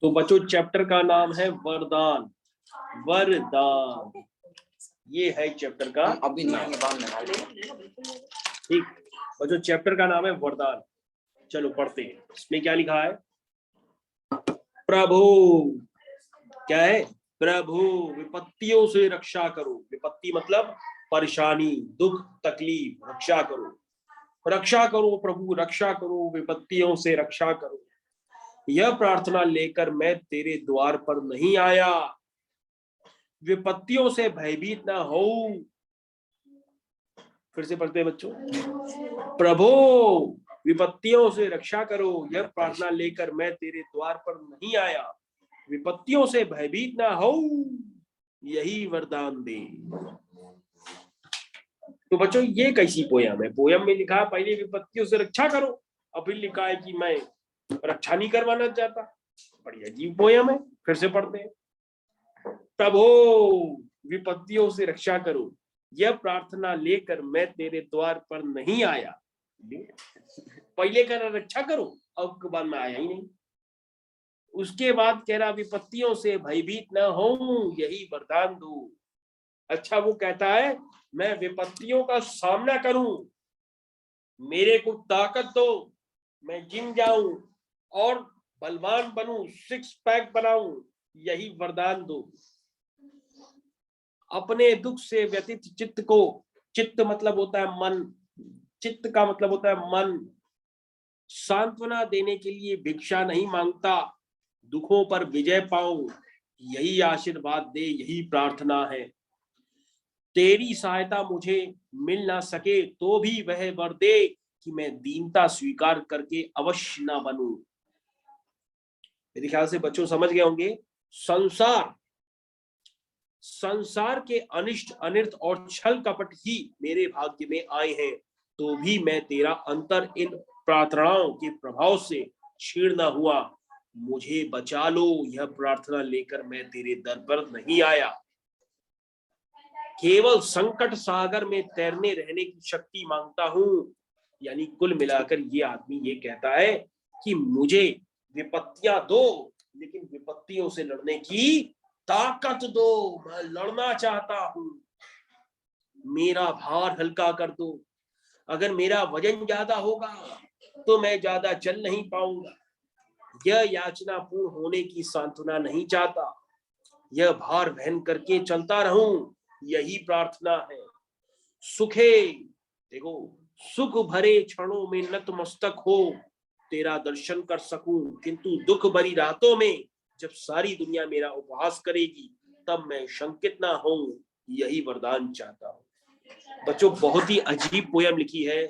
तो बच्चों चैप्टर का नाम है वरदान। वरदान ये है चैप्टर का अभी नाम। ठीक बच्चों चैप्टर का नाम है वरदान। चलो पढ़ते हैं। इसमें क्या लिखा है? प्रभु क्या है? प्रभु विपत्तियों से रक्षा करो। विपत्ति मतलब परेशानी, दुख, तकलीफ। रक्षा करो, रक्षा करो प्रभु, रक्षा करो, विपत्तियों से रक्षा करो। यह प्रार्थना लेकर मैं तेरे द्वार पर नहीं आया। विपत्तियों से भयभीत ना हो। फिर से पढ़ते हैं बच्चों। प्रभु विपत्तियों से रक्षा करो। यह प्रार्थना लेकर मैं तेरे द्वार पर नहीं आया। विपत्तियों से भयभीत ना हो, यही वरदान दे। तो बच्चों ये कैसी पोयम है? पोयम में लिखा है पहले विपत्तियों से रक्षा करो, अब फिर लिखा है कि मैं रक्षा नहीं करवाना चाहता। बड़ी अजीब पोयम है। फिर से पढ़ते हैं। प्रभु विपत्तियों से रक्षा करो। यह प्रार्थना लेकर मैं तेरे द्वार पर नहीं आया। पहले कह रहा रक्षा करो, अब के बाद मैं आया ही नहीं। उसके बाद कह रहा विपत्तियों से भयभीत न हो, यही वरदान दो। अच्छा वो कहता है मैं विपत्तियों का सामना करूं, मेरे को ताकत दो, मैं जिम जाऊं और बलवान बनूं, सिक्स पैक बनाऊं, यही वरदान दो। अपने दुख से व्यतीत चित्त को, चित्त मतलब होता है मन, चित्त का मतलब होता है मन, सांत्वना देने के लिए भिक्षा नहीं मांगता, दुखों पर विजय पाऊं, यही आशीर्वाद दे, यही प्रार्थना है। तेरी सहायता मुझे मिल ना सके तो भी वह वर दे कि मैं दीनता स्वीकार करके अवश्य ना बनूं। मेरे ख्याल से बच्चों समझ गए होंगे। संसार के अनिष्ट, अनिर्थ और छल कपट ही मेरे भाग्य में आए हैं, तो भी मैं तेरा अंतर इन प्रार्थनाओं के प्रभाव से छीड़ ना हुआ। मुझे बचा लो, यह प्रार्थना लेकर मैं तेरे दर पर नहीं आया। केवल संकट सागर में तैरने रहने की शक्ति मांगता हूं। यानी कुल मिलाकर ये आदमी ये कहता है कि मुझे विपत्तियां दो, लेकिन विपत्तियों से लड़ने की ताकत दो। मैं लड़ना चाहता हूं। मेरा भार हल्का कर दो। अगर मेरा वजन ज्यादा होगा तो मैं ज्यादा चल नहीं पाऊंगा। यह याचना पूर्ण होने की सांत्वना नहीं चाहता। यह भार वहन करके चलता रहूं, यही प्रार्थना है। सुखे देखो, सुख भरे क्षणों में नतमस्तक हो, तेरा दर्शन कर सकूं, किंतु दुख भरी रातों में जब सारी दुनिया मेरा उपहास करेगी तब मैं शंकित ना हो, यही वरदान चाहता हूं। बच्चों बहुत ही अजीब पोयम लिखी है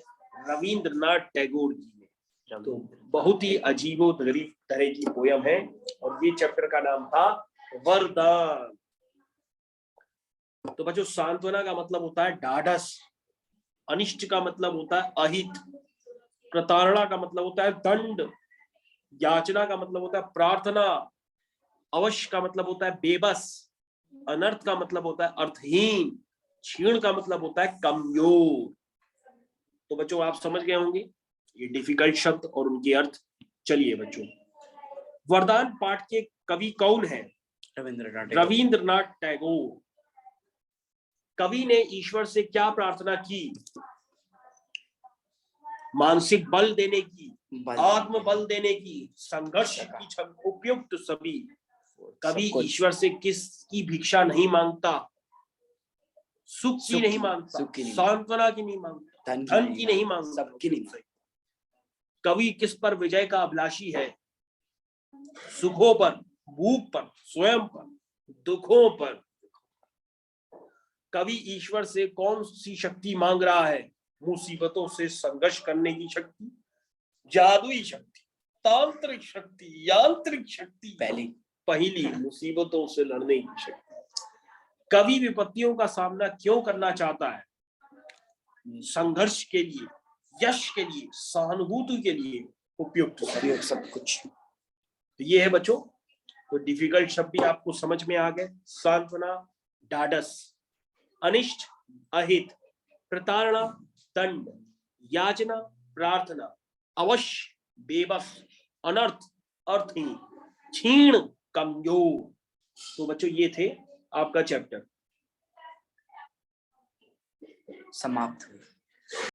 रविंद्रनाथ टैगोर जी ने। तो बहुत ही अजीबो गरीब तरह की पोयम है और ये चैप्टर का नाम था वरदान। तो बच्चों सांत्वना का मतलब होता है ढाढ़स, अनिष्ट का मतलब होता है अहित, प्रताड़ना का मतलब होता है दंड, याचना का मतलब होता है प्रार्थना, अवश्य का मतलब होता है बेबस, अनर्थ का मतलब होता है अर्थहीन, क्षीण का मतलब होता है कमजोर। तो बच्चों आप समझ गए होंगे ये डिफिकल्ट शब्द और उनके अर्थ। चलिए बच्चों, वरदान पाठ के कवि कौन है? रविंद्रनाथ टैगोर। कवि ने ईश्वर से क्या प्रार्थना की? मानसिक बल देने की, आत्म बल देने की, संघर्ष की उपयुक्त सभी। कवि ईश्वर से किसकी भिक्षा नहीं मांगता? सुख की नहीं मांगता, सांत्वना की नहीं मांगता, धन की नहीं मांगता, सबकी नहीं। कवि किस पर विजय का अभिलाषी है? सुखों पर, भूख पर, स्वयं पर, दुखों पर। कवि ईश्वर से कौन सी शक्ति मांग रहा है? मुसीबतों से संघर्ष करने की शक्ति, जादुई शक्ति, तांत्रिक शक्ति, यांत्रिक शक्ति, पहली मुसीबतों से लड़ने की शक्ति। कवि विपत्तियों का सामना क्यों करना चाहता है? संघर्ष के लिए, यश के लिए, सहानुभूति के लिए, उपयुक्त सब कुछ। तो ये है बच्चों, तो डिफिकल्ट शब्द भी आपको समझ में आ गए। सांत्वना, ढाढ़स, अनिष्ट, अहित, प्रताड़ना, दंड, याचना, प्रार्थना, अवश्य, बेबस, अनर्थ, अर्थहीन, क्षीण, कमजोर। तो बच्चों ये थे आपका चैप्टर। समाप्त हुई।